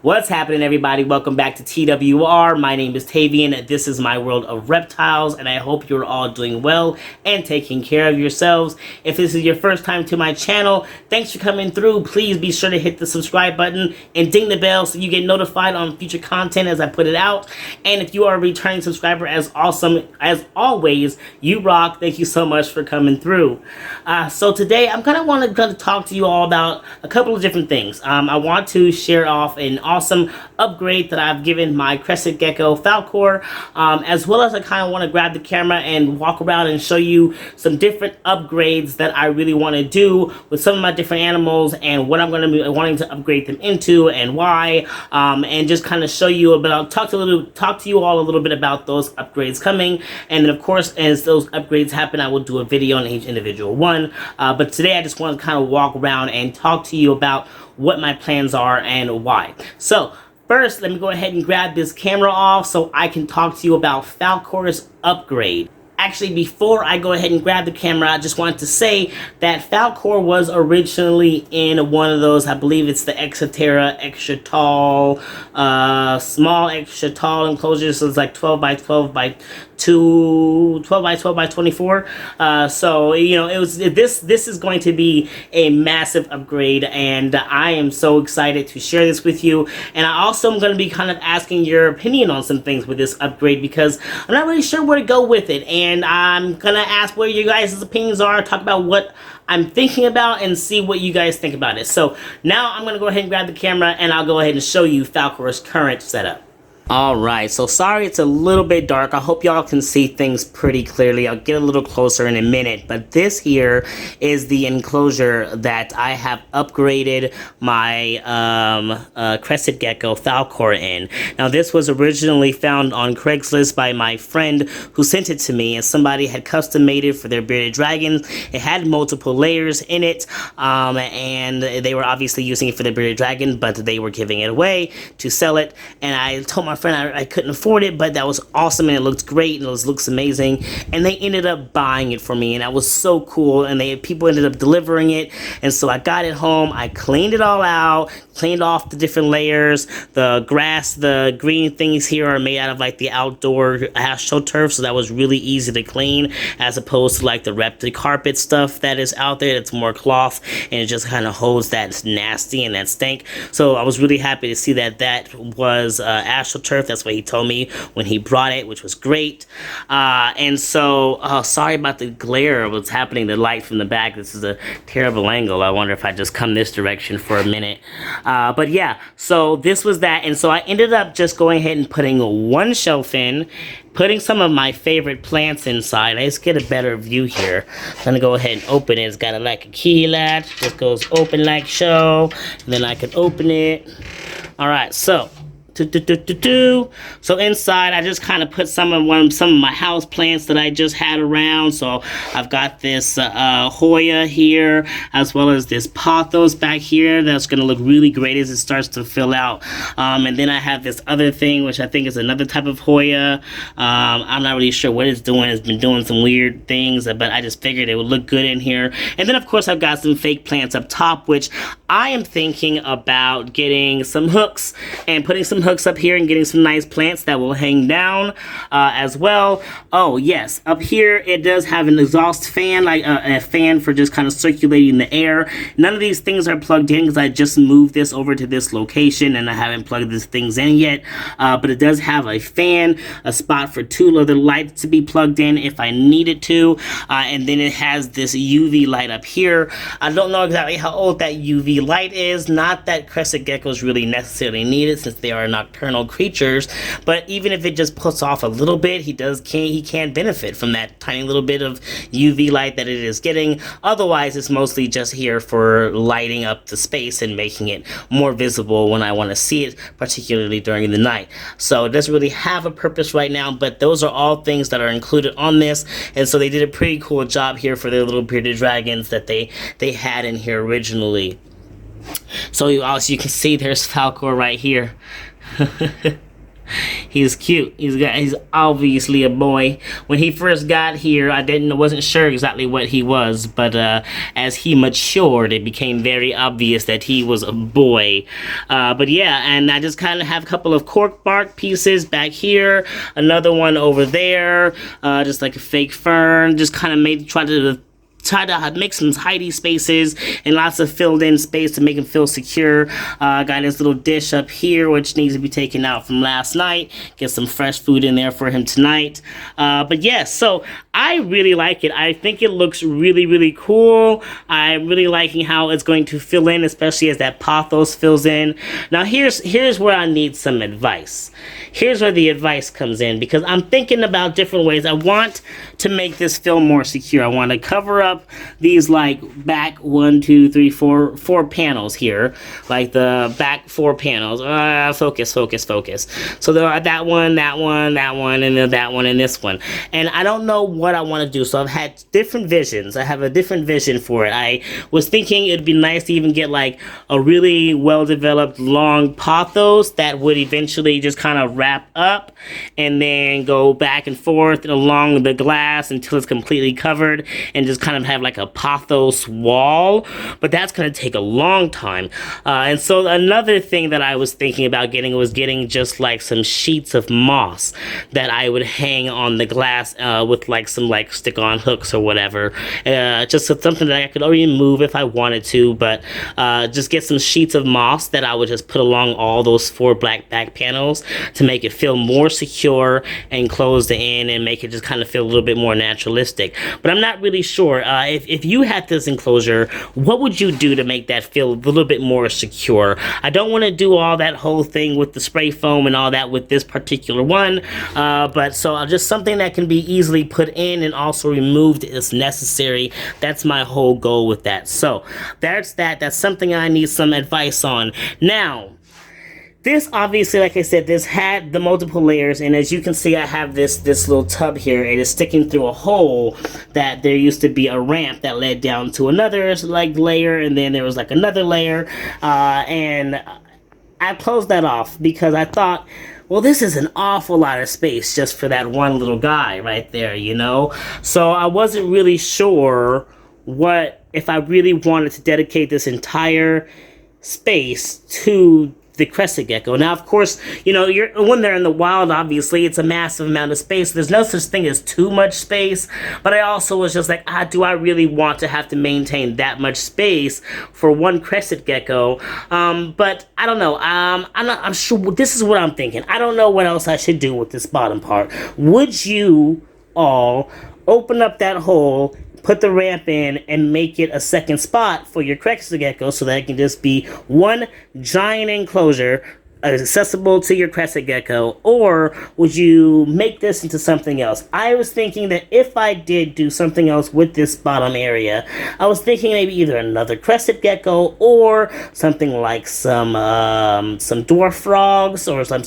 What's happening, everybody? Welcome back to TWR. My name is Tavian. This is my world of reptiles, and I hope you're all doing well and taking care of yourselves. If this is your first time to my channel, thanks for coming through. Please be sure to hit the subscribe button and ding the bell so you get notified on future content as I put it out. And if you are a returning subscriber, as awesome as always, you rock. Thank you so much for coming through. So today I'm going to talk to you all about a couple of different things. I want to share off an awesome upgrade that I've given my Crested Gecko Falcor, as well as I kind of want to grab the camera and walk around and show you some different upgrades that I really want to do with some of my different animals and what I'm going to be wanting to upgrade them into and why, and just kind of show you about, talk to you all a little bit about those upgrades coming. And then of course, as those upgrades happen, I will do a video on each individual one, but today I just want to kind of walk around and talk to you about what my plans are and why. So first, let me go ahead and grab this camera off so I can talk to you about Falcor's upgrade. Actually, before I go ahead and grab the camera, I just wanted to say that Falcor was originally in one of those, I believe it's the Exoterra extra tall, small extra tall enclosures. So it's like 12 by 12 by 12 by 12 by 24. So you know, it was this is going to be a massive upgrade, and I am so excited to share this with you. And I also am going to be kind of asking your opinion on some things with this upgrade, because I'm not really sure where to go with it, and I'm gonna ask what you guys' opinions are, talk about what I'm thinking about, and see what you guys think about it. So now I'm gonna go ahead and grab the camera and I'll go ahead and show you Falcor's current setup. Alright, so sorry it's a little bit dark. I hope y'all can see things pretty clearly. I'll get a little closer in a minute, but this here is the enclosure that I have upgraded my Crested Gecko Falcor in. Now this was originally found on Craigslist by my friend who sent it to me, and somebody had custom made it for their bearded dragons. It had multiple layers in it, and they were obviously using it for their bearded dragon, but they were giving it away to sell it, and I told my friend I couldn't afford it, but that was awesome and it looked great and it looks amazing, and they ended up buying it for me, and that was so cool. And people ended up delivering it, and so I got it home, I cleaned it all out, cleaned off the different layers. The grass, the green things here are made out of like the outdoor astroturf, so that was really easy to clean, as opposed to like the carpet stuff that is out there that's more cloth and it just kind of holds that nasty and that stink. So I was really happy to see that that was astroturf. That's what he told me when he brought it, which was great. And so sorry about the glare of what's happening, the light from the back. This is a terrible angle. I wonder if I just come this direction for a minute. But yeah, so this was that, and so I ended up just going ahead and putting one shelf in, putting some of my favorite plants inside. Let's get a better view here. I'm gonna go ahead and open it. It's got a key latch, just goes open like so, and then I can open it. Alright, so so inside I just kind of put some of my house plants that I just had around. So I've got this Hoya here, as well as this pothos back here that's going to look really great as it starts to fill out. And then I have this other thing, which I think is another type of Hoya. I'm not really sure what it's doing. It's been doing some weird things, but I just figured it would look good in here. And then of course I've got some fake plants up top, which I am thinking about getting some hooks and putting some hooks up here and getting some nice plants that will hang down as well. Oh yes, up here it does have an exhaust fan, like a fan for just kind of circulating the air. None of these things are plugged in because I just moved this over to this location and I haven't plugged these things in yet, but it does have a fan, a spot for two other lights to be plugged in if I needed to, and then it has this UV light up here. I don't know exactly how old that UV light is. Not that Crested geckos really necessarily need it, since they are nocturnal creatures, but even if it just puts off a little bit, he can benefit from that tiny little bit of UV light that it is getting. Otherwise, it's mostly just here for lighting up the space and making it more visible when I want to see it, particularly during the night. So it doesn't really have a purpose right now, but those are all things that are included on this, and so they did a pretty cool job here for their little bearded dragons that they had in here originally. So as you can see, there's Falcor right here. He's cute. He's obviously a boy. When he first got here, wasn't sure exactly what he was, but as he matured, it became very obvious that he was a boy. But yeah, and I just kind of have a couple of cork bark pieces back here, another one over there, just like a fake fern. Just kind of try to make some tidy spaces and lots of filled in space to make him feel secure. Got his little dish up here, which needs to be taken out from last night. Get some fresh food in there for him tonight. But yes, so I really like it. I think it looks really, really cool. I'm really liking how it's going to fill in, especially as that pathos fills in. Now here's where I need some advice. Here's where the advice comes in, because I'm thinking about different ways. I want to make this feel more secure. I want to cover up these like back 1, 2, 3, 4 panels here, like the back 4 panels. Focus. So there are that one, and then that one, and this one. And I don't know what I want to do. So I've had different visions. I have a different vision for it. I was thinking it'd be nice to even get like a really well-developed long pathos that would eventually just kind of wrap up and then go back and forth and along the glass until it's completely covered and just kind of have like a pathos wall. But that's going to take a long time. And so another thing that I was thinking about getting just like some sheets of moss that I would hang on the glass with like some like stick-on hooks or whatever. Just something that I could already move if I wanted to, but just get some sheets of moss that I would just put along all those 4 black back panels to make it feel more secure and closed in and make it just kind of feel a little bit more naturalistic. But I'm not really sure. If you had this enclosure, what would you do to make that feel a little bit more secure? I don't want to do all that whole thing with the spray foam and all that with this particular one, but so just something that can be easily put in and also removed as necessary. That's my whole goal with that. So that's something I need some advice on. Now, this obviously, like I said, this had the multiple layers, and as you can see, I have this little tub here. It is sticking through a hole that there used to be a ramp that led down to another like layer, and then there was like another layer, and I closed that off because I thought, well, this is an awful lot of space just for that one little guy right there, you know? So I wasn't really sure if I really wanted to dedicate this entire space to the Crested Gecko. Now, of course, you know, when they're in the wild, obviously, it's a massive amount of space. There's no such thing as too much space, but I also was just like, do I really want to have to maintain that much space for one Crested Gecko? But I don't know. I'm sure this is what I'm thinking. I don't know what else I should do with this bottom part. Would you all open up that hole, put the ramp in, and make it a second spot for your Crested Gecko so that it can just be one giant enclosure accessible to your Crested Gecko? Or would you make this into something else? I was thinking that if I did do something else with this bottom area, I was thinking maybe either another Crested Gecko or something like some dwarf frogs, or some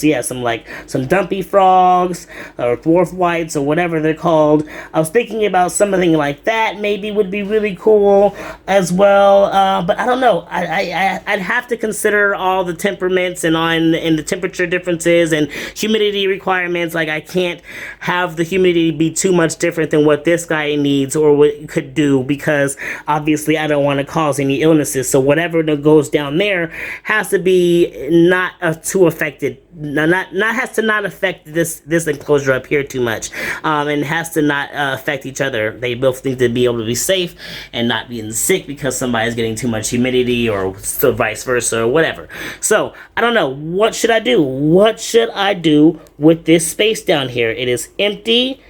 dumpy frogs or dwarf whites or whatever they're called. I was thinking about something like that maybe would be really cool as well, but I don't know. I'd have to consider all the temperaments and the temperature differences and humidity requirements. Like, I can't have the humidity be too much different than what this guy needs or what it could do, because obviously I don't want to cause any illnesses. So whatever that goes down there has to be not too affected. Has to not affect this enclosure up here too much, and has to not affect each other. They both need to be able to be safe and not being sick because somebody's getting too much humidity, or so vice versa, or whatever. So I don't know. What should I do? What should I do with this space down here? It is empty,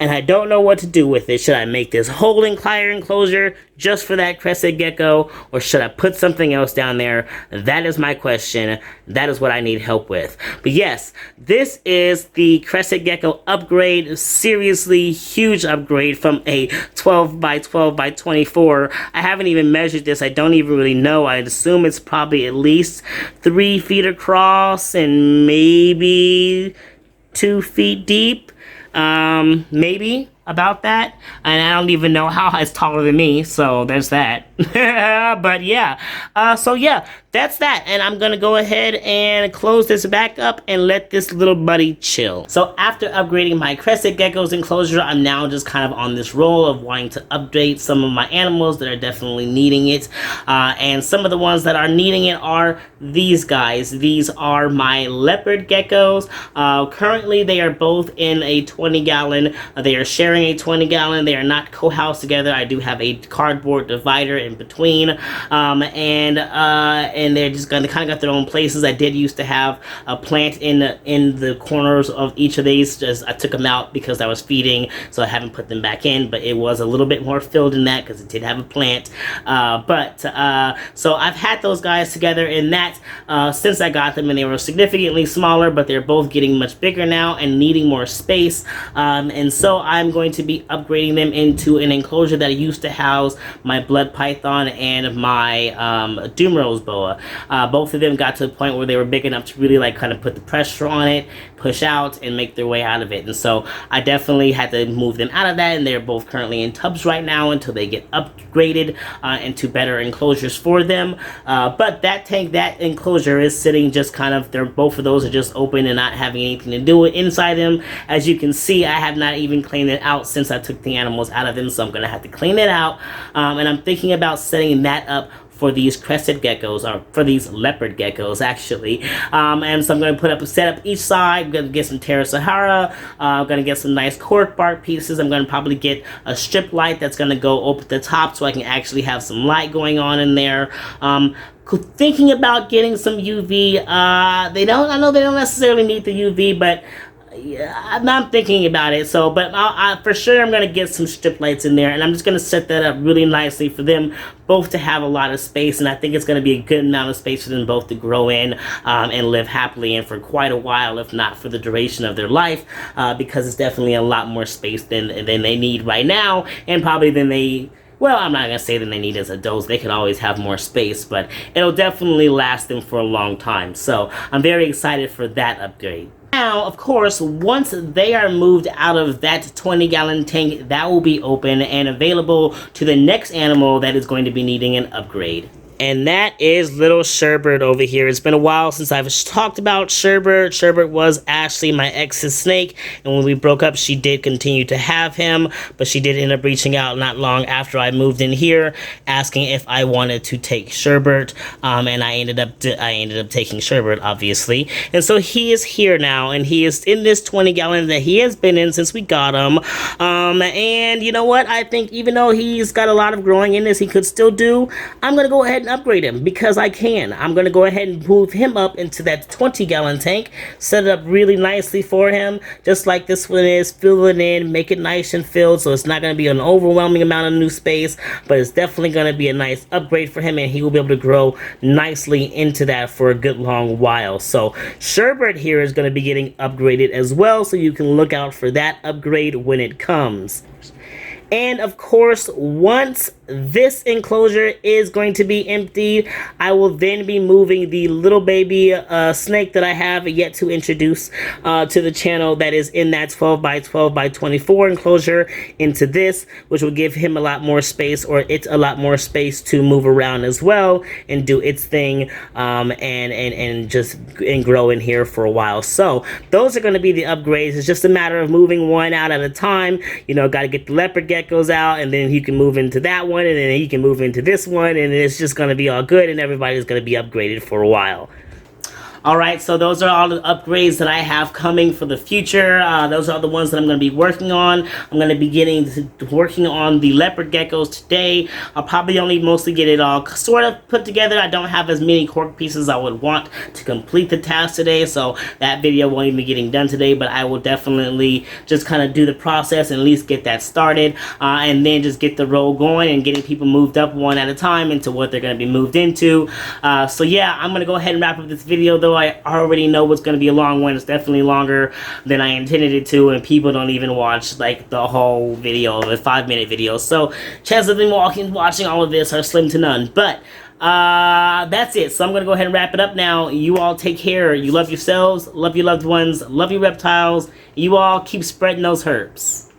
and I don't know what to do with it. Should I make this whole entire enclosure just for that Crested Gecko, or should I put something else down there? That is my question. That is what I need help with. But yes, this is the Crested Gecko upgrade. Seriously huge upgrade from a 12 by 12 by 24. I haven't even measured this. I don't even really know. I'd assume it's probably at least 3 feet across and maybe 2 feet deep. Maybe. about that, and I don't even know how it's taller than me, so there's that. But yeah, so yeah, that's that, and I'm gonna go ahead and close this back up and let this little buddy chill. So after upgrading my Crested Gecko's enclosure, I'm now just kind of on this roll of wanting to update some of my animals that are definitely needing it, and some of the ones that are needing it are these guys. These are my leopard geckos. Currently they are both in a 20-gallon. They are sharing a 20-gallon. They are not co-housed together. I do have a cardboard divider in between, and they're just gonna kind of got their own places. I did used to have a plant in the corners of each of these. Just I took them out because I was feeding, so I haven't put them back in, but it was a little bit more filled in that because it did have a plant. So I've had those guys together in that since I got them, and they were significantly smaller, but they're both getting much bigger now and needing more space, and so I'm going to be upgrading them into an enclosure that I used to house my blood python and my Doomrose boa. Both of them got to the point where they were big enough to really like kind of put the pressure on it, push out, and make their way out of it, and so I definitely had to move them out of that, and they're both currently in tubs right now until they get upgraded into better enclosures for them. But that enclosure is sitting just kind of, both of those are just open and not having anything to do with inside them. As you can see, I have not even cleaned it out since I took the animals out of them, so I'm going to have to clean it out, and I'm thinking about setting that up for these crested geckos, or for these leopard geckos actually, and so I'm going to set up each side. I'm going to get some Terra Sahara, I'm going to get some nice cork bark pieces. I'm going to probably get a strip light that's going to go up at the top so I can actually have some light going on in there. Thinking about getting some UV. I know they don't necessarily need the UV, but yeah, I'm thinking about it. So, but for sure I'm going to get some strip lights in there, and I'm just going to set that up really nicely for them both to have a lot of space, and I think it's going to be a good amount of space for them both to grow in and live happily and for quite a while, if not for the duration of their life, because it's definitely a lot more space than they need right now, and probably than they... Well, I'm not going to say that they need as adults. They could always have more space, but it'll definitely last them for a long time. So I'm very excited for that upgrade. Now, of course, once they are moved out of that 20-gallon tank, that will be open and available to the next animal that is going to be needing an upgrade. And that is little Sherbert over here. It's been a while since I've talked about Sherbert. Sherbert was Ashley, my ex's snake, and when we broke up, she did continue to have him, but she did end up reaching out not long after I moved in here, asking if I wanted to take Sherbert, and I ended up taking Sherbert, obviously. And so he is here now, and he is in this 20-gallon that he has been in since we got him. And you know what? I think even though he's got a lot of growing in this, he could still do. I'm gonna go ahead and upgrade him because I can. I'm going to go ahead and move him up into that 20-gallon tank, set it up really nicely for him, just like this one is, fill it in, make it nice and filled, so it's not going to be an overwhelming amount of new space, but it's definitely going to be a nice upgrade for him, and he will be able to grow nicely into that for a good long while. So Sherbert here is going to be getting upgraded as well, so you can look out for that upgrade when it comes. And of course, once this enclosure is going to be emptied, I will then be moving the little baby snake that I have yet to introduce to the channel that is in that 12 by 12 by 24 enclosure into this, which will give him a lot more space, or it's a lot more space to move around as well and do its thing, and grow in here for a while. So those are going to be the upgrades. It's just a matter of moving one out at a time. You know, got to get the leopard geckos out, and then you can move into that one, and then he can move into this one, and it's just going to be all good, and everybody's going to be upgraded for a while. Alright, so those are all the upgrades that I have coming for the future. Those are the ones that I'm going to be working on. I'm going to be working on the leopard geckos today. I'll probably only mostly get it all sort of put together. I don't have as many cork pieces I would want to complete the task today, so that video won't even be getting done today, but I will definitely just kind of do the process and at least get that started, and then just get the roll going and getting people moved up one at a time into what they're going to be moved into. So yeah, I'm going to go ahead and wrap up this video, though I already know it's going to be a long one. It's definitely longer than I intended it to, and people don't even watch like the whole video, the 5-minute video. So chances of them watching all of this are slim to none. But that's it. So I'm going to go ahead and wrap it up now. You all take care. You love yourselves, love your loved ones, love your reptiles. You all keep spreading those herbs.